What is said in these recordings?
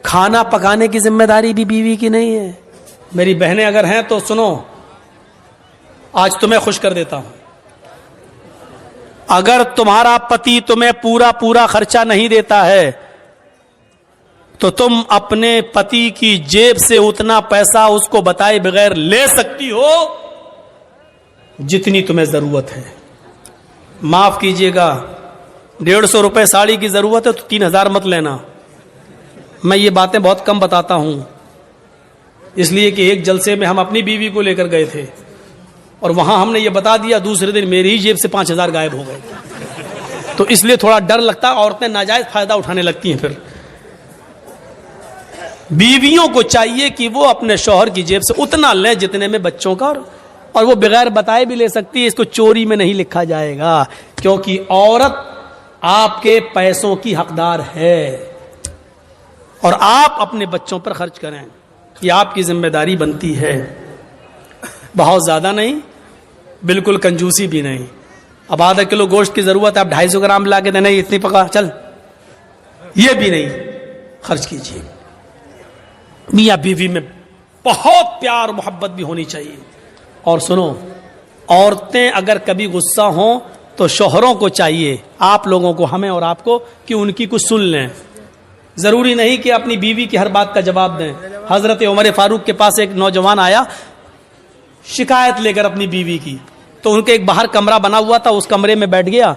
کھانا پکانے کی ذمہ داری بھی بیوی کی نہیں ہے؟ میری بہنیں اگر ہیں تو سنو، آج تمہیں خوش کر دیتا ہوں، اگر تمہارا پتی تمہیں پورا خرچہ نہیں دیتا ہے تو تم اپنے پتی کی جیب سے اتنا پیسہ اس کو بتائے بغیر لے سکتی ہو جتنی تمہیں ضرورت ہے۔ معاف کیجئے گا، 150 روپے ساڑی کی ضرورت ہے تو 3000 مت لینا۔ میں یہ باتیں بہت کم بتاتا ہوں، اس لیے کہ ایک جلسے میں ہم اپنی بیوی کو لے کر گئے تھے اور وہاں ہم نے یہ بتا دیا، دوسرے دن میری ہی جیب سے 5000 غائب ہو گئے، تو اس لیے تھوڑا ڈر لگتا ہے، عورتیں ناجائز فائدہ اٹھانے لگتی ہیں۔ پھر بیویوں کو چاہیے کہ وہ اپنے شوہر کی جیب سے اتنا لیں جتنے میں بچوں کا، اور وہ بغیر بتائے بھی لے سکتی ہے، اس کو چوری میں نہیں لکھا جائے گا، کیونکہ عورت آپ کے پیسوں کی حقدار ہے، اور آپ اپنے بچوں پر خرچ کریں، یہ آپ کی ذمہ داری بنتی ہے۔ بہت زیادہ نہیں، بالکل کنجوسی بھی نہیں۔ اب آدھا کلو گوشت کی ضرورت ہے، آپ 250 گرام لا کے دیں، نہیں اتنی پکا چل، یہ بھی نہیں خرچ کیجیے۔ میاں بیوی میں بہت پیار محبت بھی ہونی چاہیے۔ اور سنو، عورتیں اگر کبھی غصہ ہوں تو شوہروں کو چاہیے، آپ لوگوں کو، ہمیں اور آپ کو، کہ ان کی کچھ سن لیں۔ ضروری نہیں کہ اپنی بیوی کی ہر بات کا جواب دیں۔ حضرت عمر فاروق کے پاس ایک نوجوان آیا شکایت لے کر اپنی بیوی کی، تو ان کے ایک باہر کمرہ بنا ہوا تھا، اس کمرے میں بیٹھ گیا،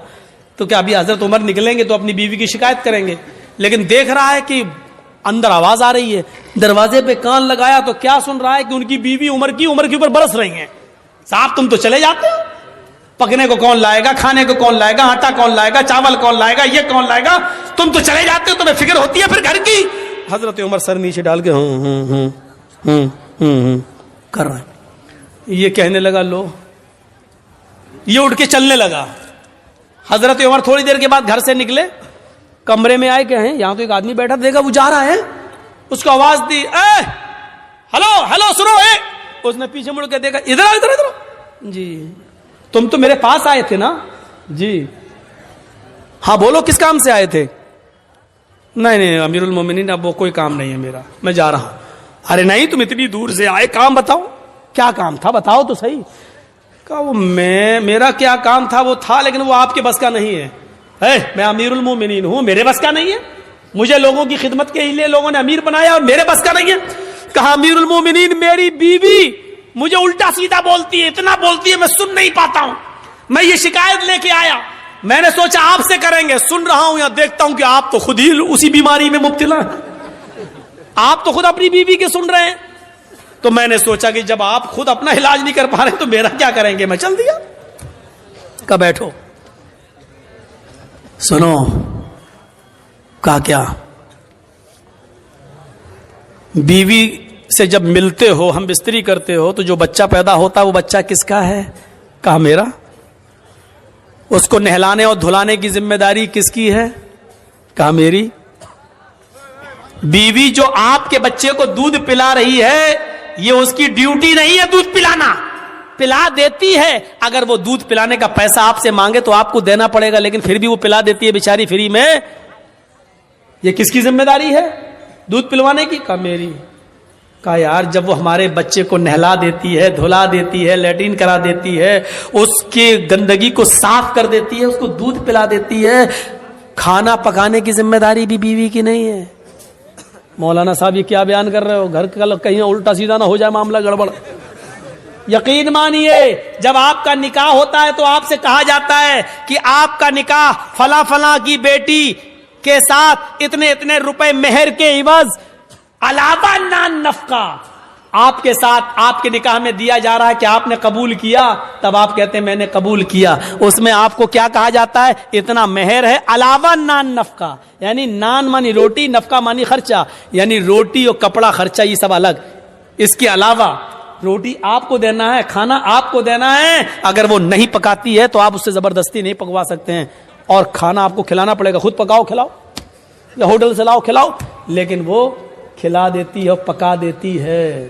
تو کیا ابھی حضرت عمر نکلیں گے تو اپنی بیوی کی شکایت کریں گے، لیکن دیکھ رہا ہے کہ اندر آواز آ رہی ہے، دروازے پہ کان لگایا تو کیا سن رہا ہے کہ ان کی بیوی عمر کے اوپر برس رہی ہیں، صاحب تم تو چلے جاتے ہو، پکنے کو کون لائے گا، کھانے کو کون لائے گا، آٹا کون لائے گا، چاول کون لائے گا، یہ کون لائے گا، تم تو چلے جاتے ہو، تمہیں فکر ہوتی ہے پھر گھر کی۔ حضرت عمر سر نیچے ڈال کے کر رہے ہیں، یہ کہنے لگا لو، یہ اٹھ کے چلنے لگا۔ حضرت عمر تھوڑی دیر کے بعد گھر سے نکلے، کمرے میں آئے، کہ ہیں یہاں تو ایک آدمی بیٹھا، دیکھا وہ جا رہا ہے، اس کو آواز دی، اے ہلو سنو، اے، اس نے پیچھے مڑ کے دیکھا، ادھر جی تم تو میرے پاس آئے تھے نا؟ جی ہاں بولو کس کام سے آئے تھے؟ نہیں امیر المومنین اب وہ کوئی کام نہیں ہے میرا، میں جا رہا ہوں۔ ارے نہیں تم اتنی دور سے آئے، کام بتاؤ، کیا کام تھا بتاؤ تو صحیح۔ کہا وہ میرا کیا کام تھا وہ تھا، لیکن وہ آپ کے بس کا نہیں ہے، میں امیر المومنین ہوں، میرے بس کا نہیں ہے، مجھے لوگوں کی خدمت کے لیے لوگوں نے امیر بنایا اور میرے بس کا نہیں ہے۔ کہا امیر المومنین میری بیوی مجھے الٹا سیدھا بولتی ہے، اتنا بولتی ہے میں سن نہیں پاتا ہوں، میں یہ شکایت لے کے آیا، میں نے سوچا آپ سے کریں گے، سن رہا ہوں یا دیکھتا ہوں کہ آپ تو خود ہی اسی بیماری میں مبتلا ہیں، آپ تو خود اپنی بیوی کے سن رہے ہیں، تو میں نے سوچا کہ جب آپ خود اپنا علاج نہیں کر پا رہے تو میرا کیا کریں گے، میں چل دیا۔ کہا بیٹھو، سنو، کہا کیا؟ بیوی سے جب ملتے ہو، ہم بستری کرتے ہو، تو جو بچہ پیدا ہوتا ہے وہ بچہ کس کا ہے؟ کہا میرا۔ اس کو نہلانے اور دھلانے کی ذمہ داری کس کی ہے؟ کہا میری۔ بیوی جو آپ کے بچے کو دودھ پلا رہی ہے، یہ اس کی ڈیوٹی نہیں ہے دودھ پلانا، پلا دیتی ہے، اگر وہ دودھ پلانے کا پیسہ آپ سے مانگے تو آپ کو دینا پڑے گا، لیکن پھر بھی وہ پلا دیتی ہے بیچاری فری میں، یہ کس کی ذمہ داری ہے دودھ پلوانے کی؟ کہا میری۔ کہا یار جب وہ ہمارے بچے کو نہلا دیتی ہے، دھلا دیتی ہے، لیٹرین کرا دیتی ہے، اس کی گندگی کو صاف کر دیتی ہے، اس کو دودھ پلا دیتی ہے، کھانا پکانے کی ذمہ داری بھی بیوی کی نہیں ہے؟ مولانا صاحب یہ کیا بیان کر رہے ہو، گھر کا کہیں الٹا سیدھا نہ ہو جائے معاملہ گڑبڑ۔ یقین مانیے جب آپ کا نکاح ہوتا ہے تو آپ سے کہا جاتا ہے کہ آپ کا نکاح فلاں فلاں کی بیٹی کے ساتھ اتنے روپے مہر کے عوض علاوہ نان نفقہ آپ کے ساتھ آپ کے نکاح میں دیا جا رہا ہے، کہ آپ نے قبول کیا؟ تب آپ کہتے ہیں میں نے قبول کیا۔ اس میں آپ کو کیا کہا جاتا ہے؟ اتنا مہر ہے علاوہ نان نفقہ، یعنی نان مانی روٹی، نفقہ مانی خرچہ، یعنی روٹی اور کپڑا خرچہ یہ سب الگ، اس کے علاوہ روٹی آپ کو دینا ہے، کھانا آپ کو دینا ہے، اگر وہ نہیں پکاتی ہے تو آپ اس سے زبردستی نہیں پکوا سکتے ہیں، اور کھانا آپ کو کھلانا پڑے گا، خود پکاؤ کھلاؤ یا ہوٹل سے لاؤ کھلاؤ، لیکن وہ کھلا دیتی ہے اور پکا دیتی ہے۔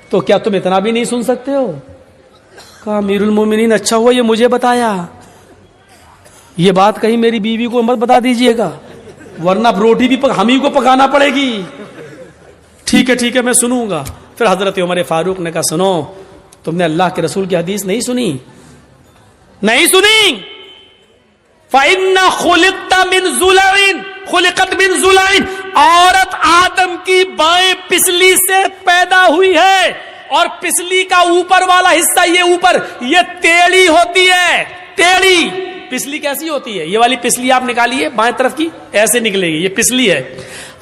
تو کیا تم اتنا بھی نہیں سن سکتے ہو؟ کہا امیر المومنین اچھا ہوا یہ مجھے بتایا، یہ بات کہیں میری بیوی کو مت بتا دیجئے گا، ورنہ روٹی بھی ہم ہی کو پکانا پڑے گی. ٹھیک ہے میں سنوں گا. پھر حضرت عمر فاروق نے کہا سنو, تم نے اللہ کے رسول کی حدیث نہیں سنی؟ فَإِنَّ خُلِقْتَ مِنْ ضُلَعٍ خُلِقَتْ مِنْ ضُلَعٍ, عورت آدم کی بائیں پسلی سے پیدا ہوئی ہے, اور پسلی کا اوپر والا حصہ یہ اوپر یہ ٹیڑھی ہوتی ہے. ٹیڑھی پسلی کیسی ہوتی ہے؟ یہ والی پسلی آپ نکالیے بائیں طرف کی, ایسے نکلے گی, یہ پسلی ہے.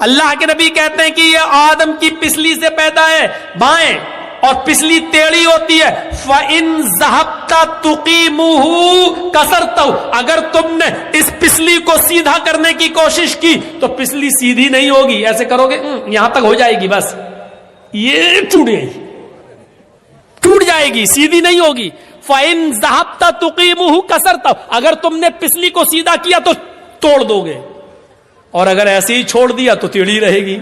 اللہ کے نبی کہتے ہیں کہ یہ آدم کی پسلی سے پیدا ہے بائیں, اور پسلی ٹیڑھی ہوتی ہے. فَإِن ذَهَبْتَ تُقِيمُهُ كَسَرْتَهُ, اگر تم نے اس پسلی کو سیدھا کرنے کی کوشش کی تو پسلی سیدھی نہیں ہوگی. ایسے کرو گے یہاں تک ہو جائے گی, بس یہ ٹوٹ جائے گی, سیدھی نہیں ہوگی. فَإِن ذَهَبْتَ تُقِيمُهُ كَسَرْتَهُ, اگر تم نے پسلی کو سیدھا کیا تو توڑ دو گے, اور اگر ایسے ہی چھوڑ دیا تو ٹیڑھی رہے گی.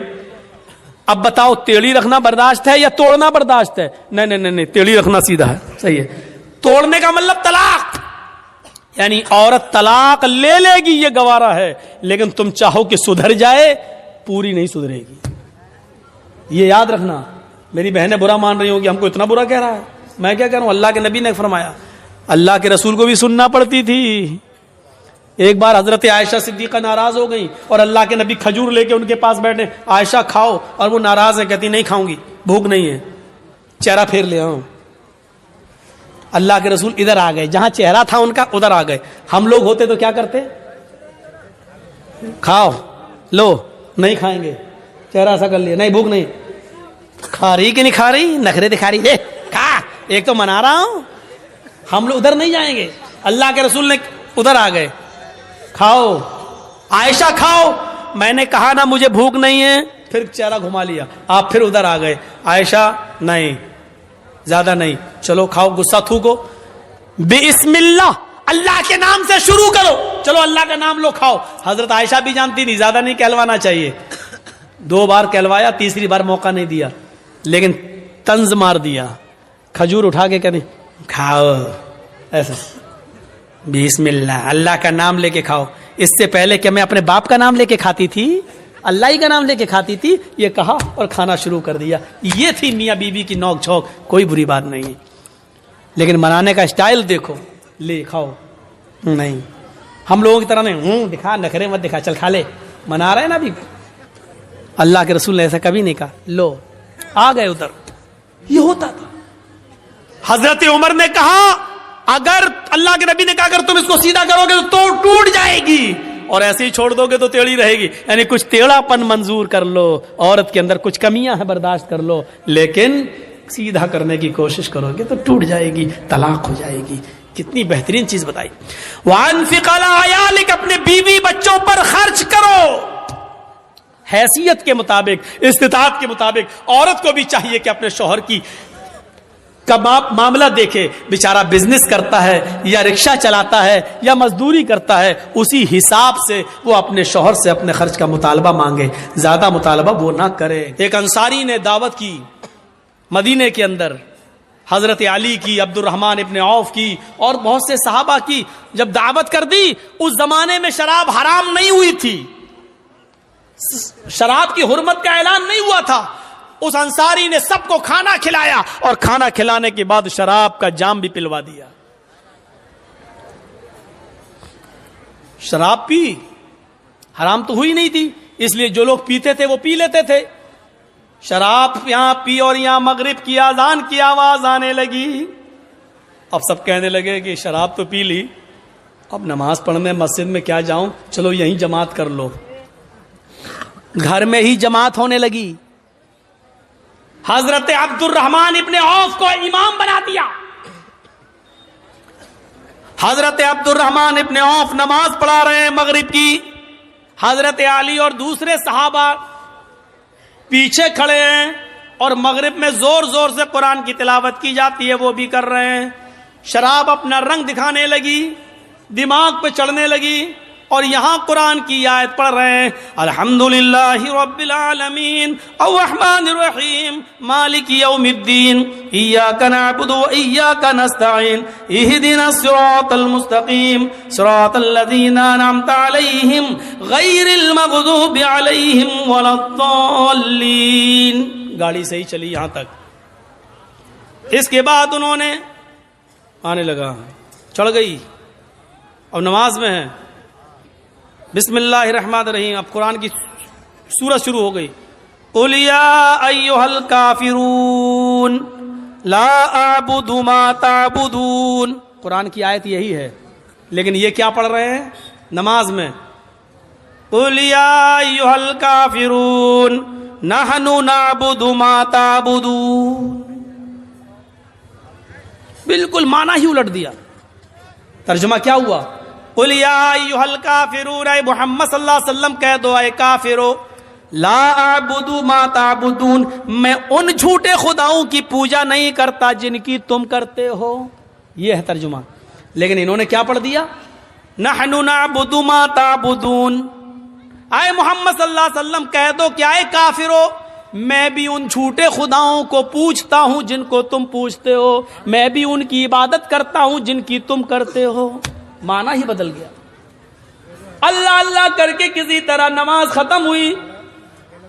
اب بتاؤ ٹیڑھی رکھنا برداشت ہے یا توڑنا برداشت ہے؟ نہیں, ٹیڑھی رکھنا سیدھا ہے, صحیح ہے. توڑنے کا مطلب طلاق, یعنی عورت طلاق لے لے گی یہ گوارا ہے, لیکن تم چاہو کہ سدھر جائے, پوری نہیں سدھرے گی. یہ یاد رکھنا. میری بہنیں برا مان رہی ہوں کہ ہم کو اتنا برا کہہ رہا ہے. میں کیا کہہ رہا ہوں, اللہ کے نبی نے فرمایا. اللہ کے رسول کو بھی سننا پڑتی تھی. ایک بار حضرت عائشہ صدیقہ ناراض ہو گئی, اور اللہ کے نبی کھجور لے کے ان کے پاس بیٹھے. عائشہ کھاؤ, اور وہ ناراض ہے, کہتی نہیں کھاؤں گی, بھوک نہیں ہے. چہرہ پھیر لے آؤں. اللہ کے رسول ادھر آ گئے, جہاں چہرہ تھا ان کا ادھر آ گئے. ہم لوگ ہوتے تو کیا کرتے؟ کھاؤ, لو, نہیں کھائیں گے, چہرہ ایسا کر لیا, نہیں بھوک نہیں. کھا رہی کہ نہیں کھا رہی, نخرے دکھا رہی ہے, کھا, ایک تو منا رہا ہوں. ہم لوگ ادھر نہیں جائیں گے. اللہ کے رسول نے ادھر آ گئے, کھاؤ عائشہ کھاؤ. میں نے کہا نا مجھے بھوک نہیں ہے, پھر چہرہ گھما لیا. آپ پھر ادھر آ گئے, عائشہ نہیں, زیادہ نہیں, چلو کھاؤ, غصہ تھوکو, بسم اللہ, اللہ کے نام سے شروع کرو, چلو اللہ کا نام لو, کھاؤ. حضرت عائشہ بھی جانتی تھی زیادہ نہیں کہلوانا چاہیے. 2 بار کہلوایا, تیسری بار موقع نہیں دیا, لیکن طنز مار دیا. کھجور اٹھا کے کہنے کھاؤ, ایسا بسم اللہ, اللہ کا نام لے کے کھاؤ. اس سے پہلے کہ میں اپنے باپ کا نام لے کے کھاتی تھی, اللہ ہی کا نام لے کے کھاتی تھی. یہ کہا اور کھانا شروع کر دیا. یہ تھی میاں بیوی کی نوک جھوک, کوئی بری بات نہیں. لیکن منانے کا اسٹائل دیکھو, لے کھاؤ, نہیں. ہم لوگوں کی طرح نہیں, دکھا, نخرے مت دکھا, چل کھا لے, منا رہے ہیں نا ابھی. اللہ کے رسول نے ایسا کبھی نہیں کہا. لو, آ گئے ادھر. یہ ہوتا تھا. حضرت عمر نے کہا, اگر اللہ کے نبی نے کہا اگر تم اس کو سیدھا کرو گے تو ٹوٹ جائے گی, اور ایسے ہی چھوڑ دو گے تو ٹیڑھی رہے گی. یعنی کچھ ٹیڑھا پن منظور کر لو, عورت کے اندر کچھ کمیاں ہیں برداشت کر لو, لیکن سیدھا کرنے کی کوشش کرو گے تو ٹوٹ جائے گی, طلاق ہو جائے گی. کتنی بہترین چیز بتائی. وَأَنفِقْ عَلَىٰ عَيَالِكَ, اپنے بیوی بچوں پر خرچ کرو حیثیت کے مطابق, استطاعت کے مطابق. عورت کو بھی چاہیے کہ اپنے شوہر کی کا معاملہ دیکھے. بیچارہ بزنس کرتا ہے یا رکشہ چلاتا ہے یا مزدوری کرتا ہے, اسی حساب سے وہ اپنے شوہر سے اپنے خرچ کا مطالبہ مانگے, زیادہ مطالبہ وہ نہ کرے. ایک انصاری نے دعوت کی مدینے کے اندر, حضرت علی کی, عبد الرحمن ابن عوف کی, اور بہت سے صحابہ کی. جب دعوت کر دی, اس زمانے میں شراب حرام نہیں ہوئی تھی, شراب کی حرمت کا اعلان نہیں ہوا تھا. اس انصاری نے سب کو کھانا کھلایا, اور کھانا کھلانے کے بعد شراب کا جام بھی پلوا دیا. شراب پی, حرام تو ہوئی نہیں تھی, اس لیے جو لوگ پیتے تھے وہ پی لیتے تھے. شراب یہاں پی, اور یہاں مغرب کی اذان کی آواز آنے لگی. اب سب کہنے لگے کہ شراب تو پی لی, اب نماز پڑھنے مسجد میں کیا جاؤں, چلو یہیں جماعت کر لو. گھر میں ہی جماعت ہونے لگی. حضرت عبد الرحمن ابن عوف کو امام بنا دیا. حضرت عبد الرحمن ابن عوف نماز پڑھا رہے ہیں مغرب کی, حضرت علی اور دوسرے صحابہ پیچھے کھڑے ہیں, اور مغرب میں زور زور سے قرآن کی تلاوت کی جاتی ہے, وہ بھی کر رہے ہیں. شراب اپنا رنگ دکھانے لگی, دماغ پہ چڑھنے لگی. اور یہاں قرآن کی آیت پڑھ رہے ہیں الحمدللہ رب العالمین الرحمن الرحیم مالک یوم الدین ایاک نعبد و ایاک نستعین اہدنا الصراط المستقیم صراط الذین انعمت علیہم غیر المغضوب علیہم ولا الضالین. گاڑی صحیح چلی یہاں تک. اس کے بعد انہوں نے آنے لگا, چڑھ گئی, اب نماز میں ہے. بسم اللہ الرحمن الرحیم, اب قرآن کی سورت شروع ہو گئی. قل یا ایھا الکافرون لا اعبد ما تعبدون. قرآن کی آیت یہی ہے, لیکن یہ کیا پڑھ رہے ہیں نماز میں؟ قل یا ایھا الکافرون نحن نعبد ما تعبدون. بالکل معنی ہی الٹ دیا. ترجمہ کیا ہوا؟ قل یا ایھا الکافرون, اے محمد صلی اللہ علیہ وسلم کہہ دو اے کافرو, لا اعبد ما تعبدون, میں ان جھوٹے خداؤں کی پوجا نہیں کرتا جن کی تم کرتے ہو. یہ ہے ترجمہ. لیکن انہوں نے کیا پڑھ دیا؟ نحن نعبد ما تعبدون. اے محمد صلی اللہ علیہ وسلم کہہ دو کہ اے کافرو, میں بھی ان جھوٹے خداؤں کو پوجتا ہوں جن کو تم پوجتے ہو, میں بھی ان کی عبادت کرتا ہوں جن کی تم کرتے ہو. معنی ہی بدل گیا. اللہ اللہ کر کے کسی طرح نماز ختم ہوئی.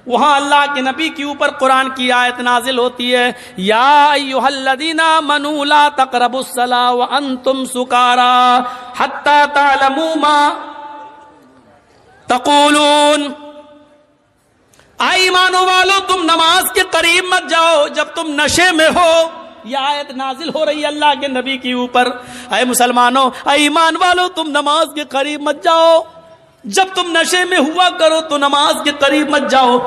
وہاں اللہ کے نبی کے اوپر قرآن کی آیت نازل ہوتی ہے, یا ایھا الذین آمنوا لا تقربوا الصلاۃ وانتم سکارى حتی تعلموا ما تقولون. اے ایمانوں والو, تم نماز کے قریب مت جاؤ جب تم نشے میں ہو. یہ آیت نازل ہو رہی ہے اللہ کے نبی کے اوپر. اے مسلمانوں, اے ایمان والو, تم نماز کے قریب مت جاؤ جب تم نشے میں ہوا کرو. تو نماز کے قریب مت جاؤ,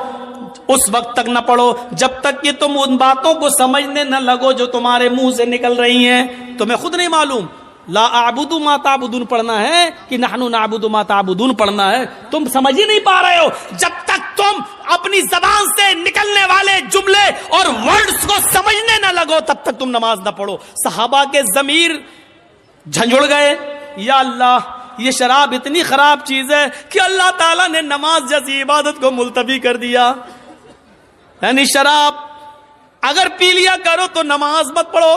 اس وقت تک نہ پڑھو جب تک کہ تم ان باتوں کو سمجھنے نہ لگو جو تمہارے منہ سے نکل رہی ہیں. تمہیں خود نہیں معلوم لا اعبد ما تعبدون پڑھنا ہے کہ نحن نعبد ما تعبدون پڑھنا ہے. تم سمجھ ہی نہیں پا رہے ہو. جب تک تم اپنی زبان سے نکلنے والے جملے اور ورڈز کو سمجھنے نہ لگو تب تک تم نماز نہ پڑھو. صحابہ کے ضمیر جھنجھڑ گئے, یا اللہ, یہ شراب اتنی خراب چیز ہے کہ اللہ تعالیٰ نے نماز جیسی عبادت کو ملتوی کر دیا. یعنی شراب اگر پی لیا کرو تو نماز مت پڑھو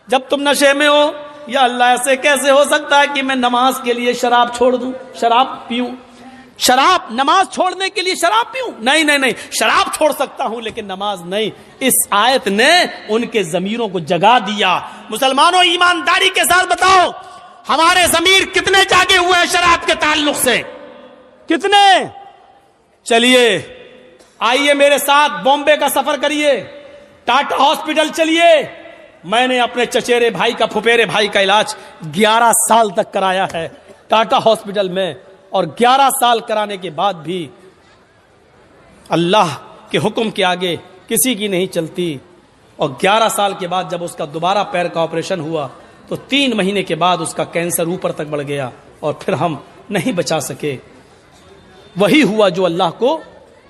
جب تم نشے میں ہو. یا اللہ, ایسے کیسے ہو سکتا ہے کہ میں نماز کے لیے شراب چھوڑ دوں, شراب پیوں, شراب نماز چھوڑنے کے لیے شراب پیوں؟ نہیں نہیں نہیں, شراب چھوڑ سکتا ہوں لیکن نماز نہیں. اس آیت نے ان کے ضمیروں کو جگا دیا. مسلمانوں, ایمانداری کے ساتھ بتاؤ, ہمارے ضمیر کتنے جاگے ہوئے ہیں شراب کے تعلق سے؟ کتنے؟ چلیے آئیے میرے ساتھ بامبے کا سفر کریے, ٹاٹا ہاسپٹل چلیے. میں نے اپنے چچیرے بھائی کا, پھپھیرے بھائی کا علاج 11 سال تک کرایا ہے ٹاٹا ہاسپٹل میں, اور 11 سال کرانے کے بعد بھی اللہ کے حکم کے آگے کسی کی نہیں چلتی. اور 11 سال کے بعد جب اس کا دوبارہ پیر کا آپریشن ہوا تو 3 مہینے کے بعد اس کا کینسر اوپر تک بڑھ گیا اور پھر ہم نہیں بچا سکے. وہی ہوا جو اللہ کو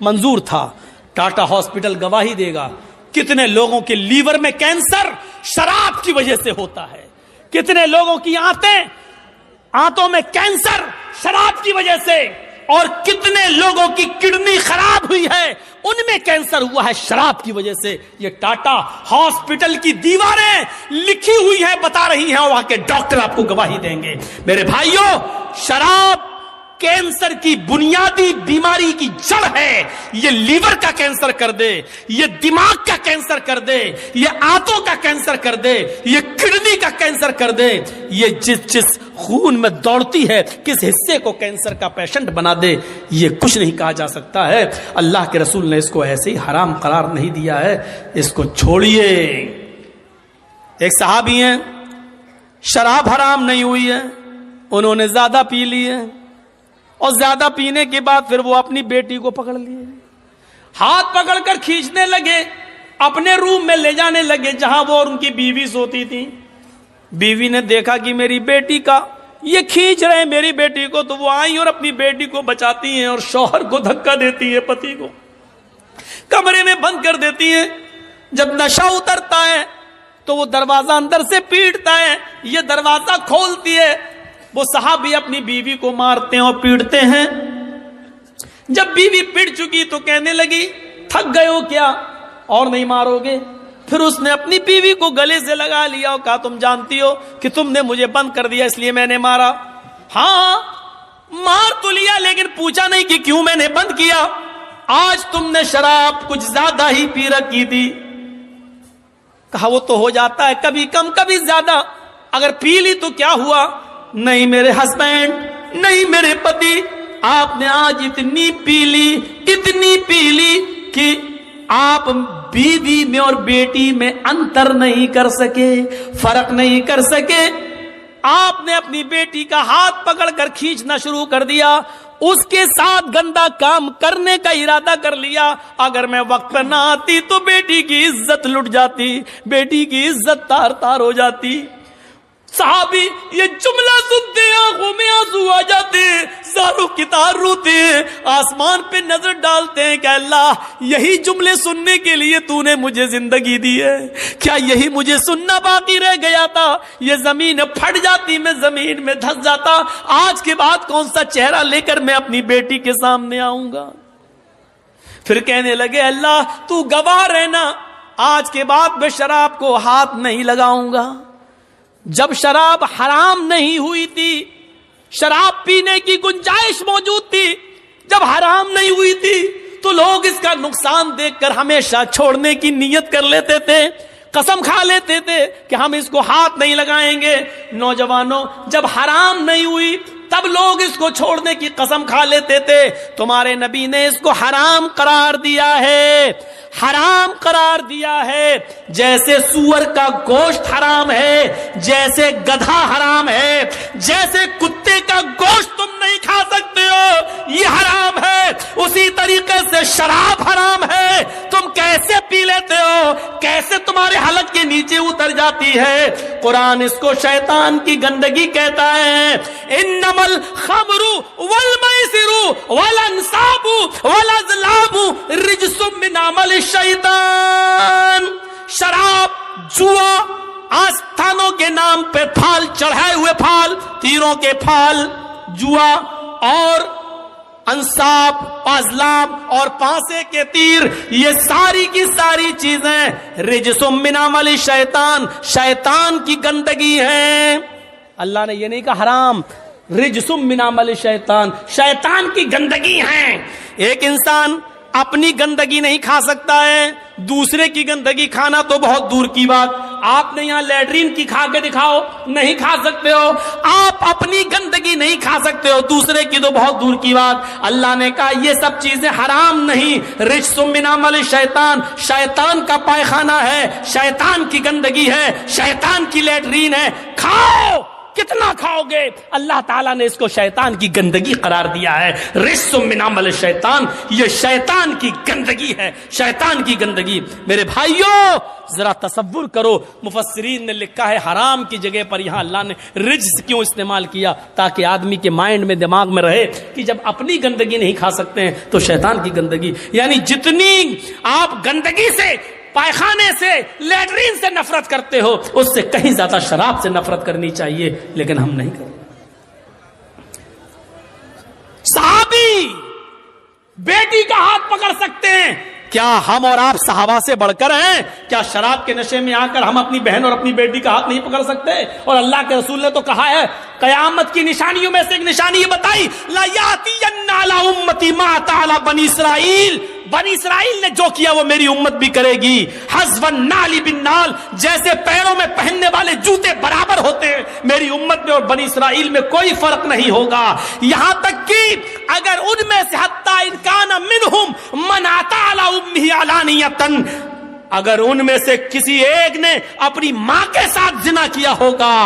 منظور تھا. ٹاٹا ہاسپٹل گواہی دے گا کتنے لوگوں کے لیور میں کینسر شراب کی وجہ سے ہوتا ہے, کتنے لوگوں کی آنتوں میں کینسر شراب کی وجہ سے, اور کتنے لوگوں کی کڈنی خراب ہوئی ہے, ان میں کینسر ہوا ہے شراب کی وجہ سے. یہ ٹاٹا ہاسپٹل کی دیواریں لکھی ہوئی ہیں, بتا رہی ہیں, اور وہاں کے ڈاکٹر آپ کو گواہی دیں گے. میرے بھائیوں, شراب کینسر کی بنیادی بیماری کی جڑ ہے. یہ لیور کا کینسر کر دے, یہ دماغ کا کینسر کر دے, یہ آنتوں کا کینسر کر دے, یہ کڈنی کا کینسر کر دے. یہ جس خون میں دوڑتی ہے کس حصے کو کینسر کا پیشنٹ بنا دے, یہ کچھ نہیں کہا جا سکتا ہے. اللہ کے رسول نے اس کو ایسے ہی حرام قرار نہیں دیا ہے, اس کو چھوڑیے. ایک صحابی ہیں, شراب حرام نہیں ہوئی ہے, انہوں نے زیادہ پی لی ہے, اور زیادہ پینے کے بعد پھر وہ اپنی بیٹی کو پکڑ لیے, ہاتھ پکڑ کر کھینچنے لگے, اپنے روم میں لے جانے لگے جہاں وہ اور ان کی بیوی سوتی تھی. بیوی نے دیکھا کہ میری بیٹی کا یہ کھینچ رہے ہیں میری بیٹی کو, تو وہ آئی اور اپنی بیٹی کو بچاتی ہیں, اور شوہر کو دھکا دیتی ہے, پتی کو کمرے میں بند کر دیتی ہیں. جب نشہ اترتا ہے تو وہ دروازہ اندر سے پیٹتا ہے, یہ دروازہ کھولتی ہے, وہ صحابی اپنی بیوی کو مارتے ہیں اور پیٹتے ہیں. جب بیوی پٹ چکی تو کہنے لگی تھک گئے ہو کیا اور نہیں مارو گے؟ پھر اس نے اپنی بیوی کو گلے سے لگا لیا اور کہا تم جانتی ہو کہ تم نے مجھے بند کر دیا اس لیے میں نے مارا. ہاں مار تو لیا لیکن پوچھا نہیں کہ کیوں میں نے بند کیا. آج تم نے شراب کچھ زیادہ ہی پی رکھی تھی. کہا وہ تو ہو جاتا ہے کبھی کم کبھی زیادہ, اگر پی لی تو کیا ہوا؟ نہیں میرے ہسبینڈ, نہیں میرے پتی, آپ نے آج اتنی پی لی کہ آپ بیوی میں اور بیٹی میں انتر نہیں کر سکے, فرق نہیں کر سکے. آپ نے اپنی بیٹی کا ہاتھ پکڑ کر کھینچنا شروع کر دیا, اس کے ساتھ گندا کام کرنے کا ارادہ کر لیا. اگر میں وقت پر نہ آتی تو بیٹی کی عزت لٹ جاتی, بیٹی کی عزت تار تار ہو جاتی. صحابی یہ جملہ سنتے آنکھوں میں آنسو آ جاتے ہیں, زاروں کی تار روتے ہیں, آسمان پہ نظر ڈالتے ہیں کہ اللہ یہی جملے سننے کے لیے تو نے مجھے زندگی دی ہے, کیا یہی مجھے سننا باقی رہ گیا تھا؟ یہ زمین پھٹ جاتی, میں زمین میں دھس جاتا, آج کے بعد کون سا چہرہ لے کر میں اپنی بیٹی کے سامنے آؤں گا؟ پھر کہنے لگے اللہ تو گواہ رہنا, آج کے بعد میں شراب کو ہاتھ نہیں لگاؤں گا. جب شراب حرام نہیں ہوئی تھی, شراب پینے کی گنجائش موجود تھی, جب حرام نہیں ہوئی تھی تو لوگ اس کا نقصان دیکھ کر ہمیشہ چھوڑنے کی نیت کر لیتے تھے, قسم کھا لیتے تھے کہ ہم اس کو ہاتھ نہیں لگائیں گے. نوجوانوں جب حرام نہیں ہوئی تب لوگ اس کو چھوڑنے کی قسم کھا لیتے تھے. تمہارے نبی نے اس کو حرام قرار دیا ہے, حرام قرار دیا ہے. جیسے سور کا گوشت حرام ہے, جیسے گدھا حرام ہے, جیسے کتے کا گوشت تم نہیں کھا سکتے ہو یہ حرام ہے, اسی طریقے سے شراب حرام ہے. تم کیسے پی لیتے ہو, کیسے تمہارے حلق کے نیچے اتر جاتی ہے؟ قرآن اس کو شیطان کی گندگی کہتا ہے. انما الخمر والمیسر والانصاب والازلام رجس من عمل الشیطان. شراب, جوا, آستانوں کے نام پہ پھال چڑھائے ہوئے پھال, تیروں کے پھال, جوا اور انصاب, ازلام اور پانسے کے تیر, یہ ساری کی ساری چیزیں رجس من عمل الشیطان, شیطان کی گندگی ہیں. اللہ نے یہ نہیں کہا حرام, رجس من عمل الشیطان, شیطان کی گندگی ہیں. ایک انسان اپنی گندگی نہیں کھا سکتا ہے, دوسرے کی گندگی کھانا تو بہت دور کی بات. آپ نے یہاں لیٹرین کی کھا کے دکھاؤ, نہیں کھا سکتے ہو. آپ اپنی گندگی نہیں کھا سکتے ہو, دوسرے کی تو بہت دور کی بات. اللہ نے کہا یہ سب چیزیں حرام نہیں, رجس من عمل الشیطان, شیطان کا پائخانہ ہے, شیطان کی گندگی ہے, شیطان کی لیٹرین ہے. کھاؤ, کتنا کھاؤ گے؟ اللہ تعالیٰ نے اس کو شیطان کی گندگی قرار دیا ہے. رجس من عمل الشیطان, یہ شیطان کی گندگی ہے, شیطان کی گندگی. میرے بھائیوں ذرا تصور کرو, مفسرین نے لکھا ہے حرام کی جگہ پر یہاں اللہ نے رجس کیوں استعمال کیا؟ تاکہ آدمی کے مائنڈ میں, دماغ میں رہے کہ جب اپنی گندگی نہیں کھا سکتے ہیں تو شیطان کی گندگی. یعنی جتنی آپ گندگی سے, پائخانے سے, لیٹرین سے نفرت کرتے ہو, اس سے کہیں زیادہ شراب سے نفرت کرنی چاہیے, لیکن ہم نہیں کرتے. صحابی بیٹی کا ہاتھ پکڑ سکتے ہیں, کیا ہم اور آپ صحابہ سے بڑھ کر ہیں؟ کیا شراب کے نشے میں آ کر ہم اپنی بہن اور اپنی بیٹی کا ہاتھ نہیں پکڑ سکتے؟ اور اللہ کے رسول نے تو کہا ہے, قیامت کی نشانیوں میں سے ایک نشانی یہ بتائی, لا یاتین علی امتی ما اتى علی بنی اسرائیل, بنی اسرائیل نے جو کیا وہ میری امت بھی کرے گی. حذو النعل بالنعل, جیسے پیروں میں پہننے والے جوتے برابر ہوتے ہیں, میری امت میں اور بنی اسرائیل میں کوئی فرق نہیں ہوگا. یہاں تک کہ اگر ان میں سے حتی ان کان منہم من اتی علی امہ علانیۃ, اگر ان میں سے کسی ایک نے اپنی ماں کے ساتھ زنا کیا ہوگا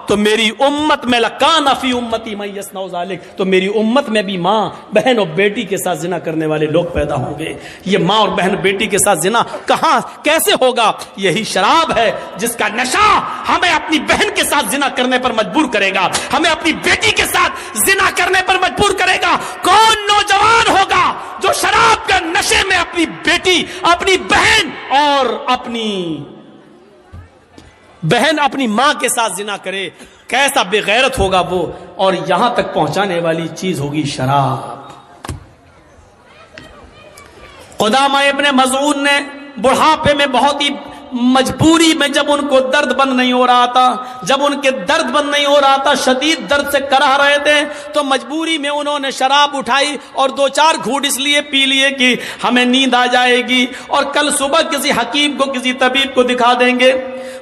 تو میری امت میں لکان فی امتی من یصنع ذلک, تو میری امت میں بھی ماں, بہن اور بیٹی کے ساتھ زنا کرنے والے لوگ پیدا ہوں گے. یہ ماں اور بہن بیٹی کے ساتھ زنا کہاں کیسے ہوگا؟ یہی شراب ہے جس کا نشہ ہمیں اپنی بہن کے ساتھ زنا کرنے پر مجبور کرے گا, ہمیں اپنی بیٹی کے ساتھ زنا کرنے پر مجبور کرے گا. کون نوجوان ہوگا جو شراب کے نشے میں اپنی بیٹی, اپنی بہن اور اپنی ماں کے ساتھ زنا کرے؟ کیسا بے غیرت ہوگا وہ، اور یہاں تک پہنچانے والی چیز ہوگی شراب۔ قدامہ ابن مظعون نے بڑھاپے میں بہت ہی مجبوری میں، جب ان کو درد بند نہیں ہو رہا تھا، جب ان کے درد بند نہیں ہو رہا تھا، شدید درد سے کرہ رہے تھے، تو مجبوری میں انہوں نے شراب اٹھائی اور 2-4 گھونٹ اس لیے پی لیے کہ ہمیں نیند آ جائے گی اور کل صبح کسی حکیم کو، کسی طبیب کو دکھا دیں گے۔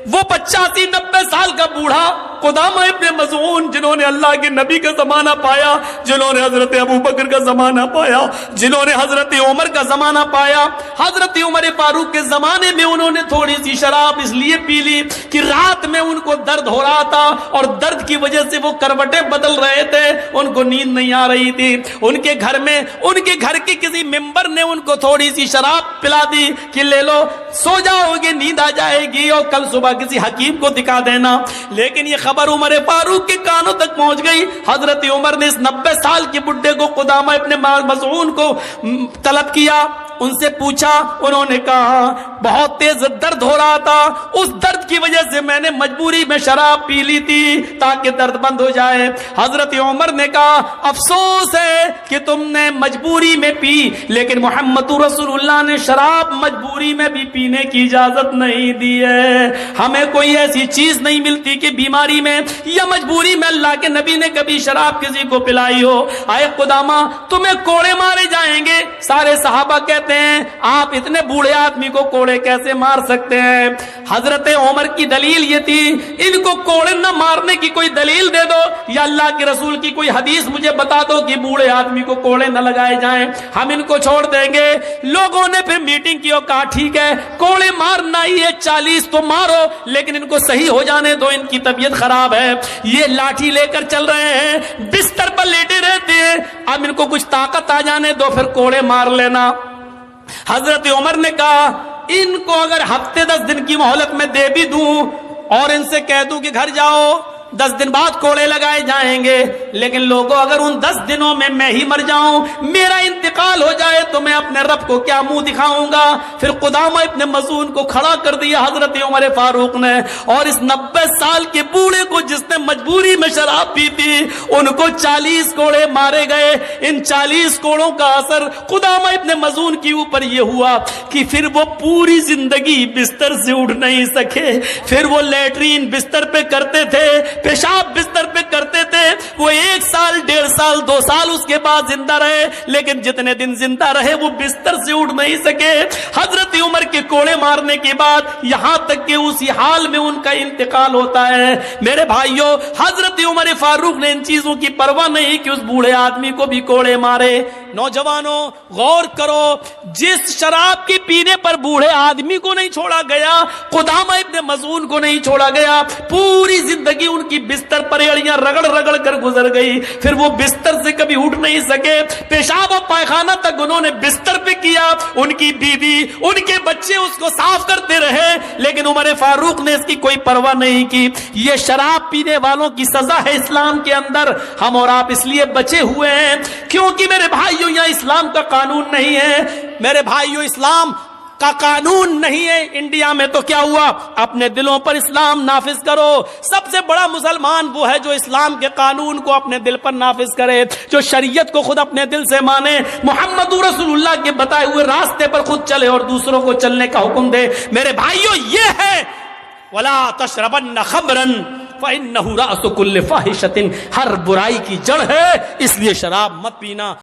وہ 85-90 سال کا بوڑھا قدامہ ابن مظعون، جنہوں نے اللہ کے نبی کا زمانہ پایا، جنہوں نے حضرت ابوبکر کا زمانہ پایا، جنہوں نے حضرت عمر کا زمانہ پایا، حضرت عمر فاروق کے زمانے میں انہوں نے تھوڑی سی شراب اس لیے پی لی کہ رات میں ان کو درد ہو رہا تھا اور درد کی وجہ سے وہ کروٹیں بدل رہے تھے، ان کو نیند نہیں آ رہی تھی۔ ان کے گھر میں، ان کے گھر کے کسی ممبر نے ان کو تھوڑی سی شراب پلا دی کہ لے لو، سو جاؤ گے، نیند آ جائے گی اور کل صبح کسی حکیم کو دکھا دینا۔ لیکن یہ خبر عمر فاروق کے کانوں تک پہنچ گئی۔ حضرت عمر نے اس 90 سال کے بڈھے کو، قدامہ ابن مظعون کو طلب کیا، ان سے پوچھا، انہوں نے کہا بہت تیز درد ہو رہا تھا، اس درد کی وجہ سے میں نے مجبوری میں شراب پی لی تھی تاکہ درد بند ہو جائے۔ حضرت عمر نے کہا افسوس ہے کہ تم نے مجبوری میں پی، لیکن محمد رسول اللہ نے شراب مجبوری میں بھی پینے کی اجازت نہیں دی ہے۔ ہمیں کوئی ایسی چیز نہیں ملتی کہ بیماری میں یا مجبوری میں اللہ کے نبی نے کبھی شراب کسی کو پلائی ہو۔ آئے قدامہ تمہیں کوڑے مارے جائیں گے۔ سارے صحابہ کہتے ہیں آپ اتنے بوڑھے آدمی کو کوڑے کیسے مار سکتے ہیں؟ حضرت عمر کی دلیل یہ تھی، ان کو کوڑے نہ مارنے کی کوئی دلیل دے دو یا اللہ کے رسول کی کوئی حدیث مجھے بتا دو کہ بوڑھے آدمی کو کوڑے نہ لگائے جائیں، ہم ان کو چھوڑ دیں گے۔ لوگوں نے پھر میٹنگ کی اور کہا ٹھیک ہے کوڑے مارنا ہی ہے، 40 تو مارو، لیکن ان کو صحیح ہو جانے دو، ان کی طبیعت خراب ہے، یہ لاٹھی لے کر چل رہے ہیں، بستر پر لیٹے رہتے ہیں، اب ان کو کچھ طاقت آ جانے دو پھر کوڑے مار لینا۔ حضرت عمر نے کہا ان کو اگر ہفتے 10 دن کی مہلت میں دے بھی دوں اور ان سے کہہ دوں کہ گھر جاؤ 10 دن بعد کوڑے لگائے جائیں گے، لیکن لوگوں اگر ان 10 دنوں میں ہی مر جاؤں، میرا انتقال ہو جائے تو میں اپنے رب کو کیا منہ دکھاؤں گا؟ پھر قدامہ ابن مظعون کو کھڑا کر دیا حضرت عمر فاروق نے، اور اس 90 سال کے بوڑھے کو جس نے مجبوری میں شراب پی تھی ان کو 40 کوڑے مارے گئے۔ ان 40 کوڑوں کا اثر قدامہ ابن مظعون کے اوپر یہ ہوا کہ پھر وہ پوری زندگی بستر سے اٹھ نہیں سکے، پھر وہ لیٹرین بستر پہ کرتے تھے، پیشاب بستر پہ کرتے تھے، وہ 1 سال 1.5 سال 2 سال اس کے بعد زندہ رہے، لیکن جتنے دن زندہ رہے وہ بستر سے اٹھ نہیں سکے۔ حضرت عمر کے کوڑے مارنے کے بعد یہاں تک کہ اسی حال میں ان کا انتقال ہوتا ہے۔ میرے بھائیوں، حضرت عمر فاروق نے ان چیزوں کی پرواہ نہیں کہ اس بوڑھے آدمی کو بھی کوڑے مارے۔ نوجوانوں غور کرو، جس شراب کے پینے پر بوڑھے آدمی کو نہیں چھوڑا گیا، قدامہ ابن مظعون کو نہیں چھوڑا گیا، پوری زندگی ان کی بستر پر ایڑیاں رگڑ رگڑ کر گزر گئی، پھر وہ بستر سے کبھی اٹھ نہیں سکے، پیشاب و پائخانہ تک انہوں نے بستر پہ کیا، ان کی بیوی ان کے بچے اس کو صاف کرتے رہے، لیکن عمر فاروق نے اس کی کوئی پرواہ نہیں کی۔ یہ شراب پینے والوں کی سزا ہے اسلام کے اندر، ہم اور آپ اس لیے بچے ہوئے ہیں کیونکہ میرے بھائیوں یہاں اسلام کا قانون نہیں ہے۔ میرے بھائیوں اسلام کا قانون نہیں ہے انڈیا میں، تو کیا ہوا؟ اپنے دلوں پر اسلام نافذ کرو۔ سب سے بڑا مسلمان وہ ہے جو اسلام کے قانون کو اپنے دل پر نافذ کرے، جو شریعت کو خود اپنے دل سے مانے، محمد رسول اللہ کے بتائے ہوئے راستے پر خود چلے اور دوسروں کو چلنے کا حکم دے۔ میرے بھائیوں یہ ہے وَلَا تَشْرَبَنَّ خَمْرًا فَإِنَّهُ رَأْسُ كُلِّ فَاحِشَةٍ، ہر برائی کی جڑ ہے، اس لیے شراب مت پینا۔